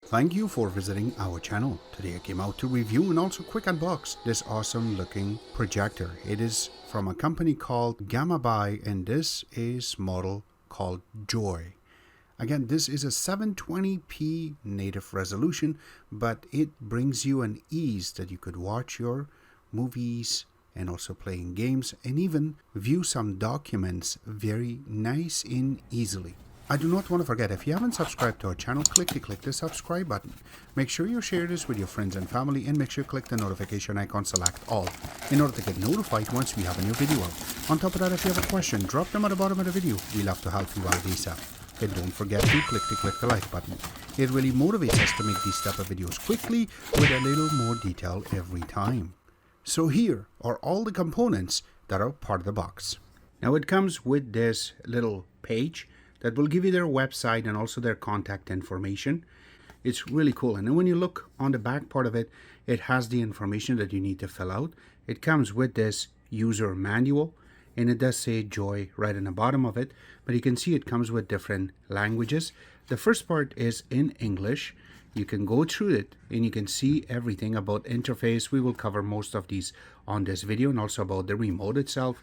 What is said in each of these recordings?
Thank you for visiting our channel. Today I came out to review and also quick unbox this awesome looking projector. It is from a company called Gammabai and this is model called Joy. Again, this is a 720p native resolution, but it brings you an ease that you could watch your movies and also playing games and even view some documents very nice and easily. I do not want to forget, if you haven't subscribed to our channel, click the subscribe button. Make sure you share this with your friends and family and make sure you click the notification icon, select all, in order to get notified once we have a new video out. On top of that, if you have a question, drop them at the bottom of the video. We love to help you out ASAP. And don't forget to click the like button. It really motivates us to make these type of videos quickly with a little more detail every time. So here are all the components that are part of the box. Now it comes with this little page that will give you their website and also their contact information. It's really cool. And then when you look on the back part of it, it has the information that you need to fill out. It comes with this user manual and it does say Joy right in the bottom of it, but you can see it comes with different languages. The first part is in English. You can go through it and you can see everything about interface. We will cover most of these on this video and also about the remote itself,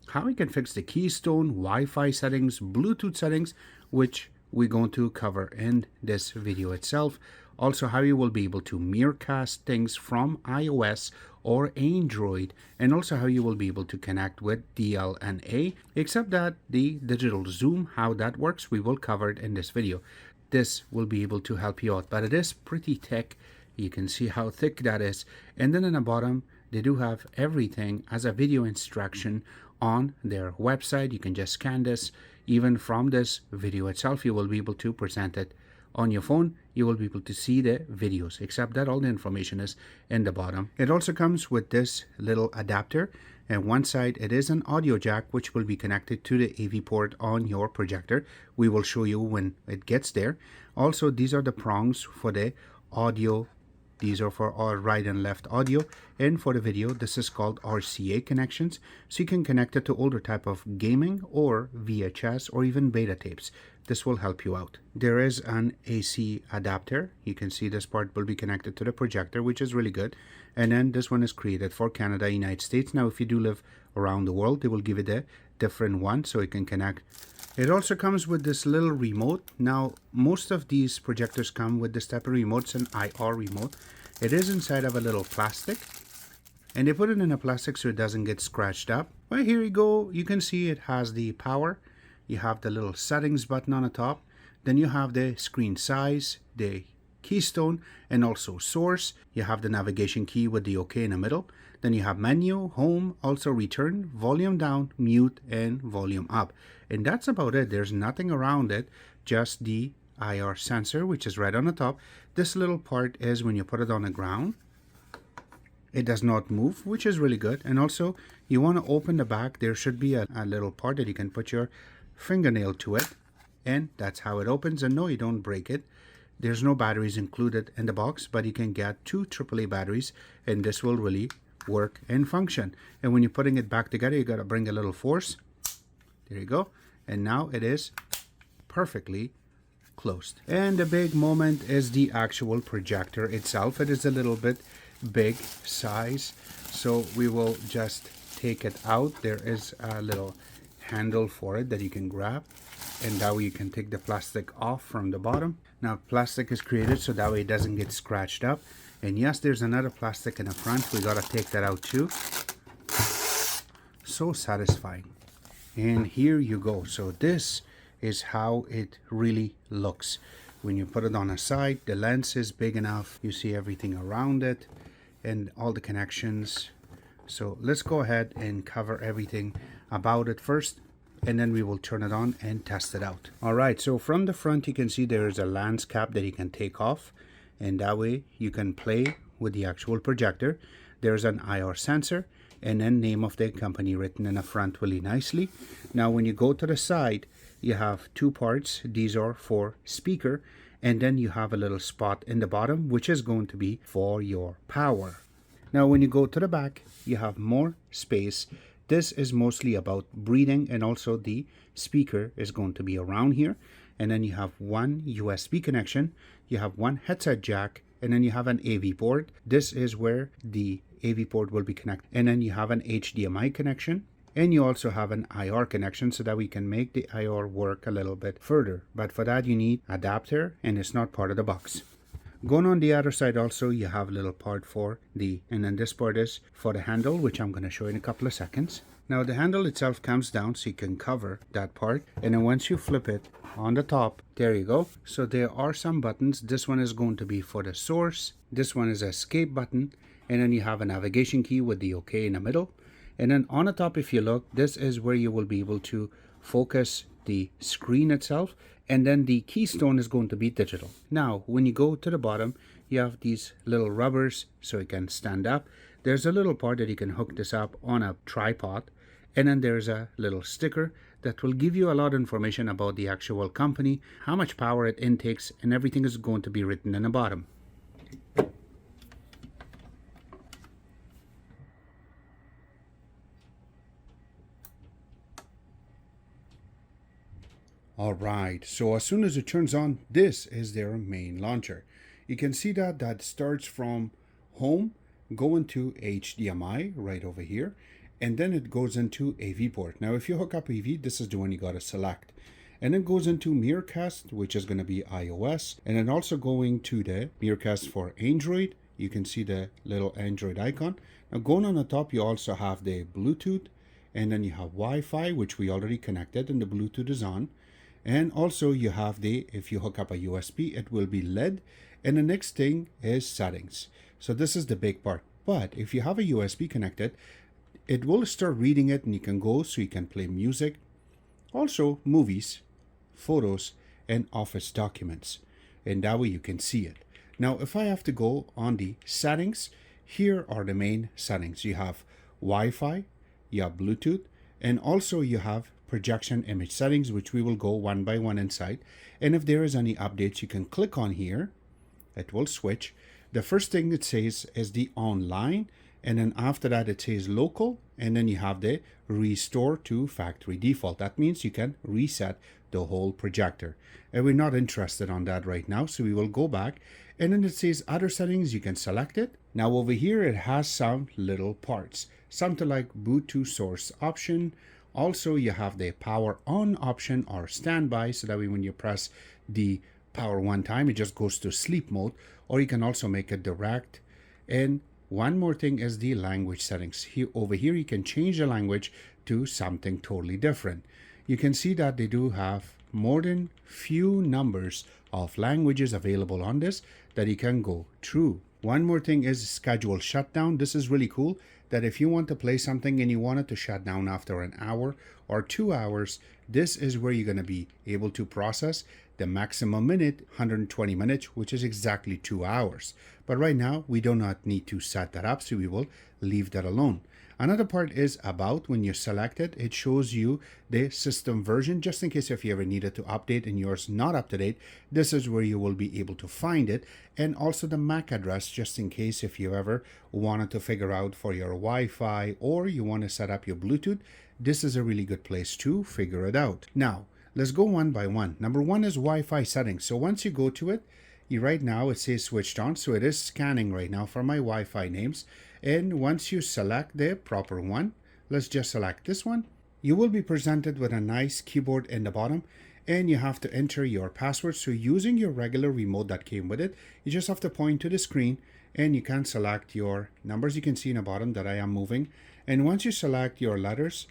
how you can fix the Keystone, Wi-Fi settings, Bluetooth settings, which we're going to cover in this video itself. Also how you will be able to mirrorcast things from iOS or Android, and also how you will be able to connect with DLNA, except that the digital zoom, how that works, we will cover it in this video. This will be able to help you out, but it is pretty thick. You can see how thick that is. And then in the bottom, they do have everything as a video instruction on their website. You can just scan this. Even from this video itself, you will be able to present it on your phone. You will be able to see the videos, except that all the information is in the bottom. It also comes with this little adapter, and one side it is an audio jack which will be connected to the AV port on your projector. We will show you when it gets there. Also, these are the prongs for the audio. These are for our right and left audio, and for the video this is called RCA connections, so you can connect it to older type of gaming or VHS or even beta tapes. This will help you out. There is an AC adapter. You can see this part will be connected to the projector, which is really good. And then this one is created for Canada, United States. Now if you do live around the world, they will give you the different one so you can connect. It also comes with this little remote. Now most of these projectors come with this type of remote. It's an IR remote. It is inside of a little plastic, and they put it in a plastic so it doesn't get scratched up. Well, here you go. You can see it has the power. You have the little settings button on the top. Then you have the screen size, the Keystone, and also source. You have the navigation key with the OK in the middle. Then you have menu, home, also return, volume down, mute, and volume up. And that's about it. There's nothing around it, just the IR sensor, which is right on the top. This little part is when you put it on the ground, it does not move, which is really good. And also, you want to open the back. There should be a little part that you can put your fingernail to it, and that's how it opens. And no, you don't break it. There's no batteries included in the box, but you can get 2 AAA batteries, and this will really work and function. And when you're putting it back together, you got to bring a little force. There you go. And now it is perfectly closed. And the big moment is the actual projector itself. It is a little bit big size, so we will just take it out. There is a little handle for it that you can grab, and that way you can take the plastic off from the bottom. Now plastic is created so that way it doesn't get scratched up. And yes, there's another plastic in the front. We gotta take that out too. So satisfying. And here you go. So this is how it really looks. When you put it on a side, the lens is big enough. You see everything around it and all the connections. So let's go ahead and cover everything about it first, and then we will turn it on and test it out. All right, so from the front you can see there is a lens cap that you can take off, and that way you can play with the actual projector. There's an IR sensor and then name of the company written in the front really nicely. Now when you go to the side, you have 2 parts. These are for speaker, and then you have a little spot in the bottom which is going to be for your power. Now when you go to the back, you have more space. This is mostly about breathing, and also the speaker is going to be around here. And then you have one USB connection. you have one headset jack, and then you have an AV port. This is where the AV port will be connected. And then you have an HDMI connection. And you also have an IR connection so that we can make the IR work a little bit further. But for that you need adapter, and it's not part of the box. Going on the other side also, you have a little part for and then this part is for the handle, which I'm going to show in a couple of seconds. Now the handle itself comes down so you can cover that part, and then once you flip it on the top, there you go. So there are some buttons. This one is going to be for the source. This one is an escape button, and then you have a navigation key with the OK in the middle. And then on the top, if you look, this is where you will be able to focus the screen itself, and then the Keystone is going to be digital. Now when you go to the bottom, you have these little rubbers so you can stand up. There's a little part that you can hook this up on a tripod, and then there's a little sticker that will give you a lot of information about the actual company, how much power it intakes, and everything is going to be written in the bottom. Alright, so as soon as it turns on, this is their main launcher. You can see that starts from home, going to HDMI right over here, and then it goes into AV port. Now if you hook up AV, this is the one you got to select. And it goes into Miracast, which is going to be iOS, and then also going to the Miracast for Android. You can see the little Android icon. Now going on the top, you also have the Bluetooth, and then you have Wi-Fi, which we already connected, and the Bluetooth is on. And also you have if you hook up a USB, it will be LED. And the next thing is settings. So this is the big part. But if you have a USB connected, it will start reading it, and you can go so you can play music, also movies, photos, and office documents. And that way you can see it. Now, if I have to go on the settings, here are the main settings. You have Wi-Fi, you have Bluetooth, and also you have projection image settings, which we will go one by one inside. And if there is any updates, you can click on here. It will switch. The first thing it says is the online, and then after that it says local, and then you have the restore to factory default. That means you can reset the whole projector, and we're not interested on that right now, so we will go back, and then it says other settings. You can select it. Now over here it has some little parts, something like boot to source option. Also you have the power on option or standby, so that way when you press the power one time, it just goes to sleep mode, or you can also make it direct. And one more thing is the language settings. Here over here you can change the language to something totally different. You can see that they do have more than few numbers of languages available on this that you can go through. One more thing is schedule shutdown. This is really cool, that if you want to play something and you want it to shut down after an hour or 2 hours, this is where you're going to be able to process the maximum minute, 120 minutes, which is exactly 2 hours. But right now we do not need to set that up, so we will leave that alone. Another part is about when you select it, it shows you the system version, just in case if you ever needed to update and yours not up to date. This is where you will be able to find it, and also the MAC address, just in case if you ever wanted to figure out for your Wi-Fi or you want to set up your Bluetooth. This is a really good place to figure it out. Now let's go one by one. Number one is Wi-Fi settings. So once you go to it, right now it says switched on, so it is scanning right now for my Wi-Fi names. And once you select the proper one, let's just select this one, you will be presented with a nice keyboard in the bottom, and you have to enter your password. So using your regular remote that came with it, you just have to point to the screen and you can select your numbers. You can see in the bottom that I am moving, and once you select your letters,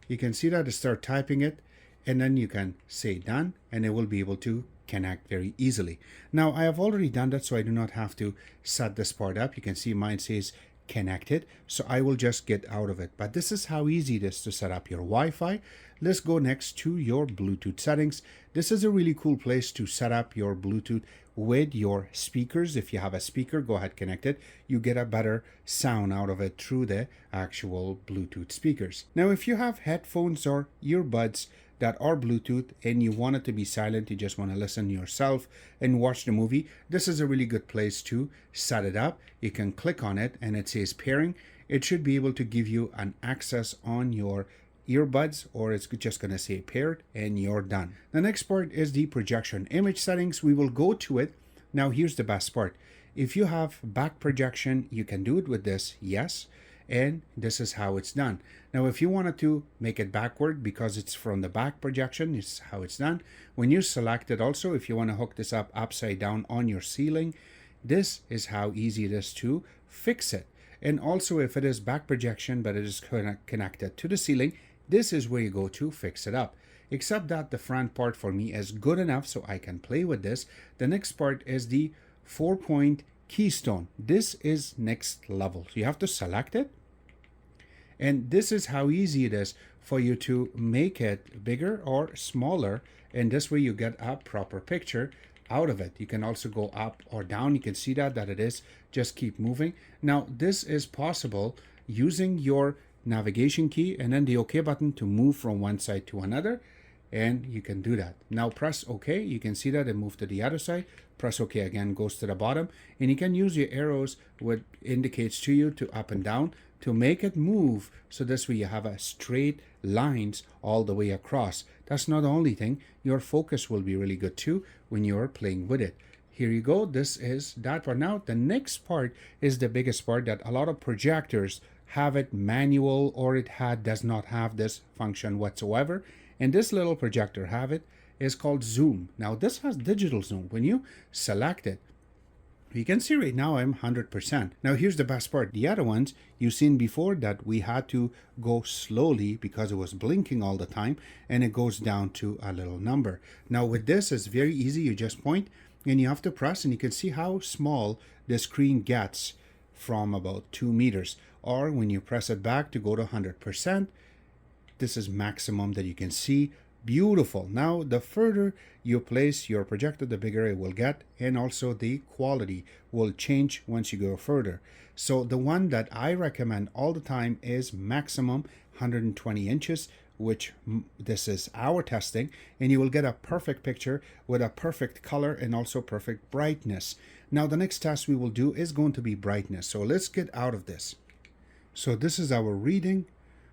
you can see that it start typing it, and then you can say done, and it will be able to connect very easily. Now I have already done that, so I do not have to set this part up. You can see mine says connected, so I will just get out of it. But this is how easy it is to set up your Wi-Fi. Let's go next to your Bluetooth settings. This is a really cool place to set up your Bluetooth with your speakers. If you have a speaker, go ahead, connect it. You get a better sound out of it through the actual Bluetooth speakers. Now if you have headphones or earbuds that are Bluetooth and you want it to be silent, you just want to listen yourself and watch the movie, this is a really good place to set it up. You can click on it and it says pairing. It should be able to give you an access on your earbuds, or it's just going to say paired, and you're done. The next part is the projection image settings. We will go to it Now here's the best part. If you have back projection, you can do it with this, yes, and this is how it's done. Now if you wanted to make it backward because it's from the back projection, this is how it's done. When you select it also, if you want to hook this up upside down on your ceiling, this is how easy it is to fix it. And also if it is back projection but it is connected to the ceiling, this is where you go to fix it up. Except that the front part for me is good enough so I can play with this. The next part is the 4-point Keystone. This is next level. So you have to select it. And this is how easy it is for you to make it bigger or smaller. And this way you get a proper picture out of it. You can also go up or down. You can see that it is. Just keep moving. Now this is possible using your navigation key and then the OK button to move from one side to another, and you can do that. Now press OK. You can see that it moved to the other side. Press OK again, goes to the bottom, and you can use your arrows what indicates to you to up and down to make it move, so this way you have a straight lines all the way across. That's not the only thing, your focus will be really good too when you're playing with it. Here you go, this is that part. Now the next part is the biggest part, that a lot of projectors have it manual or it does not have this function whatsoever, and this little projector have it. Is called zoom. Now this has digital zoom. When you select it, you can see right now I'm 100%. Now here's the best part. The other ones you've seen before that we had to go slowly because it was blinking all the time, and it goes down to a little number. Now with this it's very easy. You just point and you have to press, and you can see how small the screen gets from about 2 meters. Or when you press it back to go to 100%, this is maximum that you can see. Beautiful. Now the further you place your projector, the bigger it will get, and also the quality will change once you go further. So the one that I recommend all the time is maximum 120 inches, which this is our testing, and you will get a perfect picture with a perfect color and also perfect brightness. Now the next test we will do is going to be brightness. So let's get out of this. So this is our reading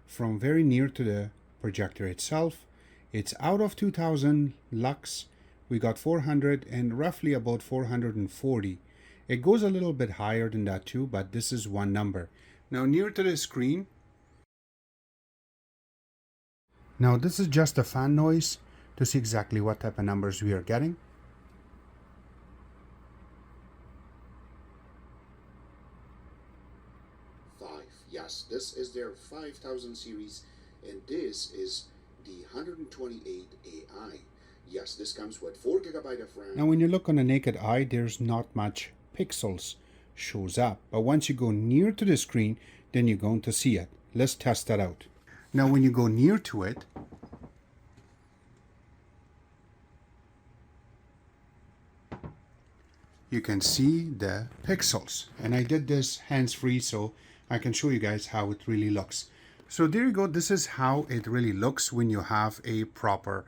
from very near to the projector itself. It's out of 2000 lux. We got 400 and roughly about 440. It goes a little bit higher than that too, but this is one number. Now near to the screen. Now this is just a fan noise to see exactly what type of numbers we are getting. Yes, this is their 5000 series, and this is the 128 AI. Yes, this comes with 4 GB of RAM. Now when you look on the naked eye, there's not much pixels shows up, but once you go near to the screen, then you're going to see it. Let's test that out. Now when you go near to it, you can see the pixels, and I did this hands-free so I can show you guys how it really looks. So there you go. This is how it really looks when you have a proper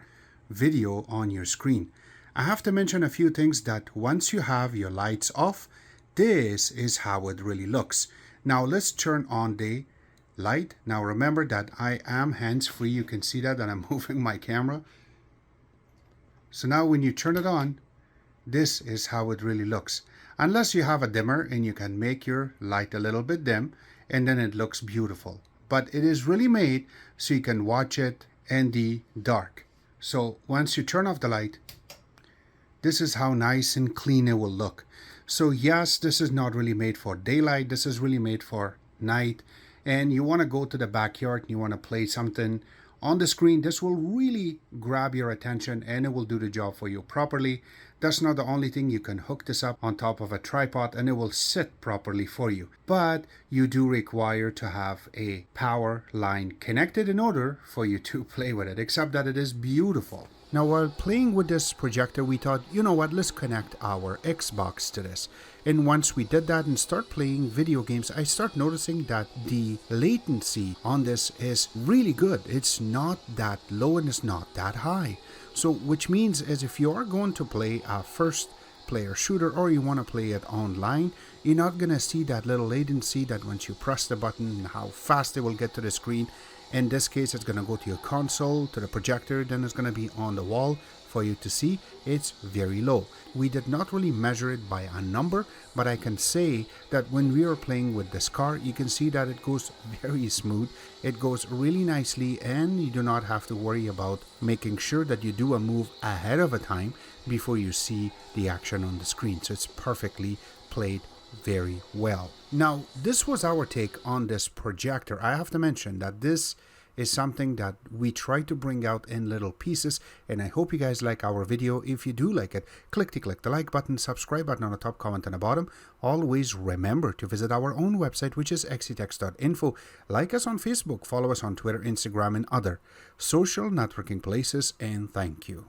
video on your screen. I have to mention a few things that once you have your lights off, this is how it really looks. Now let's turn on the light. Now remember that I am hands-free. You can see that I'm moving my camera. So now when you turn it on, this is how it really looks. Unless you have a dimmer and you can make your light a little bit dim, and then it looks beautiful. But it is really made so you can watch it in the dark. So once you turn off the light, this is how nice and clean it will look. So yes, this is not really made for daylight. This is really made for night. And you want to go to the backyard and you want to play something on the screen. This will really grab your attention and it will do the job for you properly. That's not the only thing. You can hook this up on top of a tripod and it will sit properly for you. But you do require to have a power line connected in order for you to play with it, except that it is beautiful. Now while playing with this projector, we thought, you know what, let's connect our Xbox to this. And once we did that and start playing video games, I start noticing that the latency on this is really good. It's not that low and it's not that high. So which means is if you are going to play a first player shooter or you want to play it online, you're not going to see that little latency that once you press the button and how fast it will get to the screen. In this case, it's going to go to your console, to the projector, then it's going to be on the wall for you to see. It's very low. We did not really measure it by a number, but I can say that when we are playing with this car, you can see that it goes very smooth. It goes really nicely, and you do not have to worry about making sure that you do a move ahead of a time before you see the action on the screen. So it's perfectly played very well. Now, this was our take on this projector. I have to mention that this is something that we try to bring out in little pieces, and I hope you guys like our video. If you do like it, click the like button, subscribe button on the top, comment on the bottom. Always remember to visit our own website, which is xctex.info. Like us on Facebook, follow us on Twitter, Instagram, and other social networking places, and thank you.